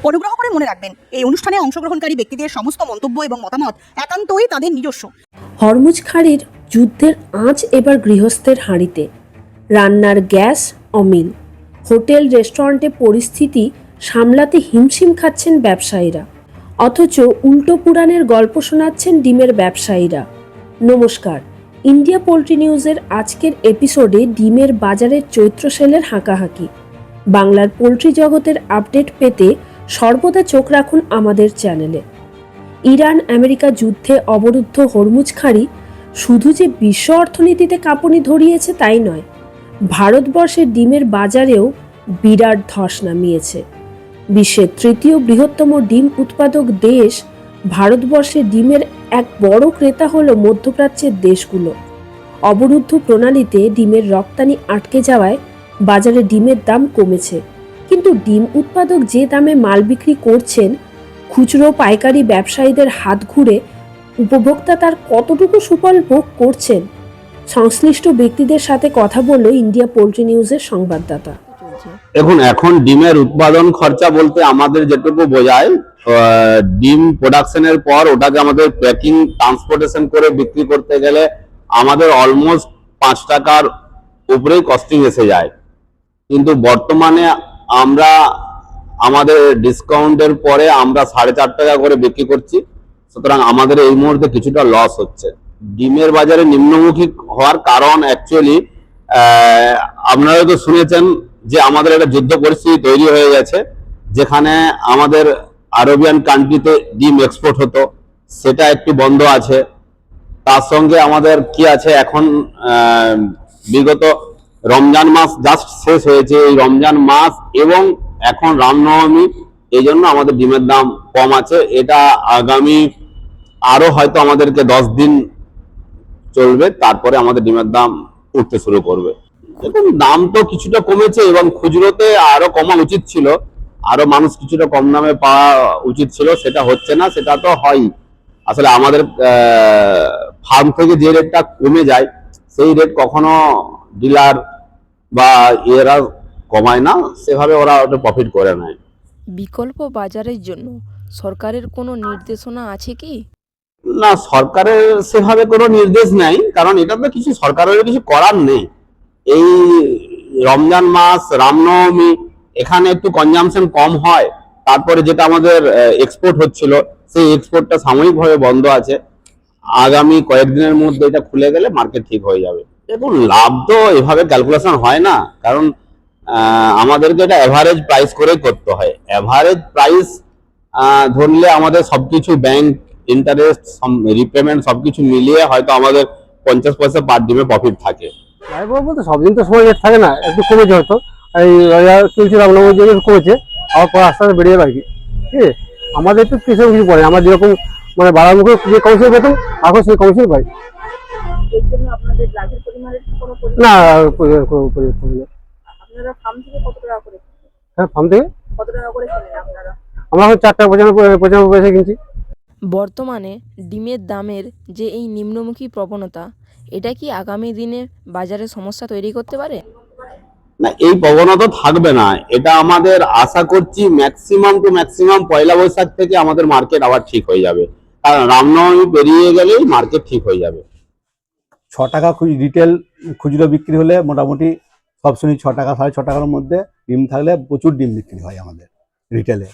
অনুগ্রহ করে মনে রাখবেন, এই অনুষ্ঠানে অংশগ্রহণকারী ব্যক্তিদের সমস্ত মন্তব্য এবং মতামত একান্তই তাদের নিজস্ব। হরমুজ খাঁড়ির যুদ্ধের আঁচ এবার গৃহস্থের হাঁড়িতে। রান্নার গ্যাস অমিল, হোটেল রেস্টুরেন্টে পরিস্থিতি সামলাতে হিমশিম খাচ্ছেন ব্যবসায়ীরা, অথচ উল্টো পুরাণের গল্প শোনাচ্ছেন ডিমের ব্যবসায়ীরা। নমস্কার, ইন্ডিয়া পোল্ট্রি নিউজের আজকের এপিসোডে ডিমের বাজারের চৈত্র সেলের হাঁকাহাঁকি। বাংলার পোল্ট্রি জগতের আপডেট পেতে সর্বদা চোখ রাখুন আমাদের চ্যানেলে। ইরান আমেরিকা যুদ্ধে অবরুদ্ধ হরমুজ খাঁড়ি শুধু যে বিশ্ব অর্থনীতিতে কাঁপুনি ধরিয়েছে তাই নয়, ভারতবর্ষের ডিমের বাজারেও বিরাট ধস নামিয়েছে। বিশ্বের তৃতীয় বৃহত্তম ডিম উৎপাদক দেশ ভারতবর্ষের ডিমের এক বড় ক্রেতা হলো মধ্যপ্রাচ্যের দেশগুলো। অবরুদ্ধ প্রণালীতে ডিমের রপ্তানি আটকে যাওয়ায় বাজারে ডিমের দাম কমেছে, কিন্তু ডিম উৎপাদক যে দামে মাল বিক্রি করছেন, খুচরো পাইকারি ব্যবসায়ীদের হাত ঘুরে উপভোক্তা তার কতটুকু সুফল ভোগ করছেন, সংশ্লিষ্ট ব্যক্তিদের সাথে কথা বলল ইন্ডিয়া পোল্ট্রি নিউজের সংবাদদাতা। এখন ডিমের উৎপাদন খরচা বলতে আমাদের যেটুকু বোঝায়, ডিম প্রোডাকশনের পর ওটাকে আমাদের প্যাকিং ট্রান্সপোর্টেশন করে বিক্রি করতে গেলে আমাদের অলমোস্ট 5 টাকার উপরেই কস্টিং এসে যায়। কিন্তু বর্তমানে আমরা আমাদের ডিসকাউন্টের পরে আমরা 4.5 টাকা করে বিক্রি করছি, সুতরাং আমাদের এই মুহূর্তে কিছুটা লস হচ্ছে। ডিমের বাজারে নিম্নমুখী হওয়ার কারণ অ্যাকচুয়ালি আপনারা তো শুনেছেন যে আমাদের একটা যুদ্ধ পরিস্থিতি তৈরি হয়ে গেছে, যেখানে আমাদের আরবিয়ান কান্ট্রিতে ডিম এক্সপোর্ট হতো, সেটা একটু বন্ধ আছে। তার সঙ্গে আমাদের কি আছে, এখন বিগত রমজান মাস জাস্ট শেষ হয়েছে, এই রমজান মাস এবং এখন রামনবমী, এই জন্য আমাদের ডিমের দাম কম আছে। এটা আগামী আরো হয়তো আমাদেরকে 10 দিন চলবে, তারপরে আমাদের ডিমের দাম উঠতে শুরু করবে। এখন দাম তো কিছুটা কমেছে এবং খুচরোতে আরো কমা উচিত ছিল, আরো মানুষ কিছুটা কম দামে পাওয়া উচিত ছিল, সেটা হচ্ছে না। সেটা তো হয় আসলে আমাদের ফার্ম থেকে যে রেটটা কমে যায়, সেই রেট কখনো ডিলার বা এরা কমায় না, সেভাবে ওরা ওটা প্রফিট করে নেয়। বিকল্প বাজারের জন্য সরকারের কোনো নির্দেশনা আছে কি? না, সরকারের সেভাবে কোনো নির্দেশ নেই, কারণ এটা তো কিছু সরকারের কিছু করার নেই। এই রমজান মাস, রামনবমী, এখানে একটু কনজামশন কম হয়, তারপরে যেটা আমাদের এক্সপোর্ট হচ্ছিল সেই এক্সপোর্টটা সাময়িকভাবে বন্ধ আছে। আগামী কয়েকদিনের মধ্যে এটা খুলে গেলে মার্কেট ঠিক হয়ে যাবে। দেখুন, লাভ তো এভাবে ক্যালকুলেশন হয় না, কারণ আমাদেরকে এটা এভারেজ প্রাইস করেই করতে হয়। এভারেজ প্রাইস ধরলে আমাদের সবকিছু ব্যাংক ইন্টারেস্ট রিপেমেন্ট সবকিছু মিলিয়ে হয়তো আমাদের 50 পয়সা পার ডিমে প্রফিট থাকে। বলতে সব দিন তো সময় রেট থাকে না, একটু কমেছে হয়তো। এই কিনছি রামনবমীর জন্য কমেছে, আবার পরে আস্তে আস্তে বেড়ে যাবে আর কি। ঠিক আছে, আমাদের একটু কিছু কিছু পড়ে, আমরা যেরকম মানে বাড়ার মুখে যে কমিশন পেতাম এখন সেই কমিশন পাই না। হ্যাঁ, ফার্ম থেকে আমরা এখন 4 টাকা 95 পয়সা কিনছি। বর্তমানে ডিমের দামের যে এই নিম্নমুখী প্রবণতা, এটা কি আগামী দিনে বাজারে সমস্যা তৈরি করতে পারে? না, এই প্রবণতা থাকবে না, এটা আমাদের আশা করছি। ম্যাক্সিমাম টু ম্যাক্সিমাম পয়লা বৈশাখ থেকে আমাদের মার্কেট আবার ঠিক হয়ে যাবে, কারণ রামনবমী পেরিয়ে গেলেই মার্কেট ঠিক হয়ে যাবে। 6 টাকা রিটেল খুচরো বিক্রি হলে মোটামুটি সবসময় 6 টাকা 6.5 টাকার মধ্যে ডিম থাকলে প্রচুর ডিম বিক্রি হয় আমাদের রিটেলে।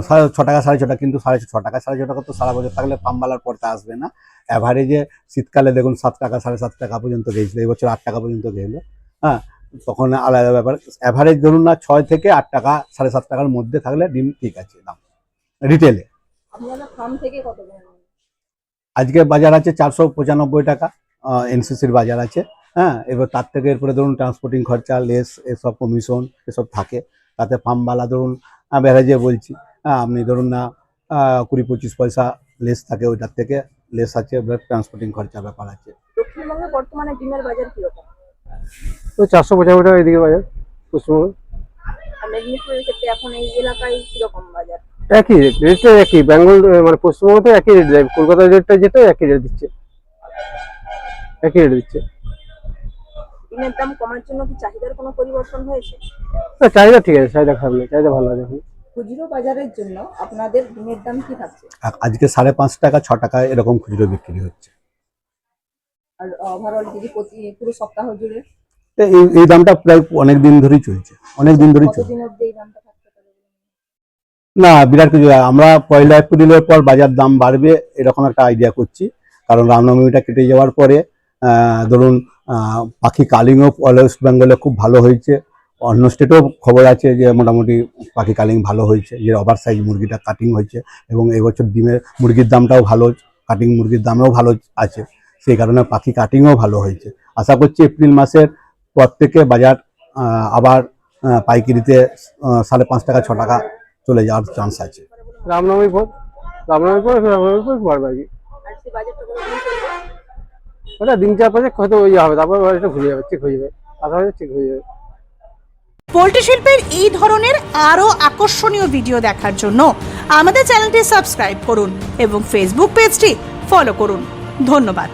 6 টাকা 6.5 টাকা, কিন্তু 6.5 টাকা 6.5 টাকা তো সারা বছর থাকলে পাম্বালার পড়তে আসবে না। অ্যাভারেজে শীতকালে দেখুন 7 টাকা 7.5 টাকা পর্যন্ত গেছিল, এবছর 8 টাকা পর্যন্ত গেলো। হ্যাঁ, তখন আলাদা ব্যাপার। অ্যাভারেজ ধরুন না 6 থেকে 8 টাকা 7.5 টাকার মধ্যে থাকলে ডিম ঠিক আছে দাম রিটেলে। আজকে বাজার আছে 495 টাকা, এনসিসির বাজার আছে। হ্যাঁ, এবার তার থেকে এরপরে ধরুন ট্রান্সপোর্টিং খরচা, লেস, এসব কমিশন এসব থাকে, তাতে ফার্মওয়ালা ধরুন ব্যারাজে বলছি, হ্যাঁ, আপনি ধরুন না 20-25 পয়সা লেস থাকে, ওইটার থেকে লেস আছে, ট্রান্সপোর্টিং খরচা ব্যাপার আছে। দক্ষিণবঙ্গে বর্তমানে ডিমের বাজার কিরকম? তো 495 টাকা এদিকে বাজার পশ্চিমবঙ্গে। আর মেদিনীপুরের ক্ষেত্রে এখন এই এলাকায় কিরকম বাজার? একই রেট, রেটটা একই। বেঙ্গল মানে পশ্চিমবঙ্গতে একই রেট দেয়, কলকাতার রেটটা যেটা একই রেট দিচ্ছে, একই রেট দিচ্ছে। ডিমের দাম কমার জন্য কি চাহিদার কোনো পরিবর্তন হয়েছে? না, চাহিদা ঠিক আছে, চাহিদা খারাপ নেই, চাহিদা ভালো আছে এখন। খুচরো বাজারের জন্য আপনাদের ডিমের দাম কি থাকছে? আজকে 5.5 টাকা 6 টাকা এরকম খুচরো বিক্রি হচ্ছে। আর ওভারঅল যদি পুরো সপ্তাহ জুড়ে তো এই দামটা প্রায় অনেক দিন ধরেই চলছে, অনেক দিন ধরেই চলছে। কতদিন অবধি এই দামটা থাকতে পারে? না, বিরাট কিছু না। আমরা 1 এপ্রিলের পর বাজার দাম বাড়বে এরকম একটা আইডিয়া করছি, কারণ রামনবমীটা কেটে যাওয়ার পরে ধরুন পাখি কালিংও ওয়েস্ট বেঙ্গলে খুব ভালো হয়েছে, অন্য স্টেটেও খবর আছে যে মোটামুটি পাখি কালিং ভালো হয়েছে, যে ওভার সাইজ মুরগিটা কাটিং হয়েছে, এবং এবছর ডিমের মুরগির দামটাও ভালো, কাটিং মুরগির দামও ভালো আছে, সেই কারণে পাখি কাটিংও ভালো হয়েছে। আশা করছি এপ্রিল মাসের পর থেকে বাজার আবার পাইকারিতে 5.5 টাকা 6 টাকা চলে যাওয়ার চান্স আছে। রামনবমীর পর বাড়বে আর কি। আর সেই বাজারটা কতদিন চলবে? ওটা দিন 4-5 হয়তো ইয়ে হবে, তারপর এটা ঘুরে যাবে, ঠিক হয়ে যাবে, আশা ঠিক হয়ে যাবে। পোল্ট্রি শিল্পের এই ধরনের আরও আকর্ষণীয় ভিডিও দেখার জন্য আমাদের চ্যানেলটি সাবস্ক্রাইব করুন এবং ফেসবুক পেজটি ফলো করুন। ধন্যবাদ।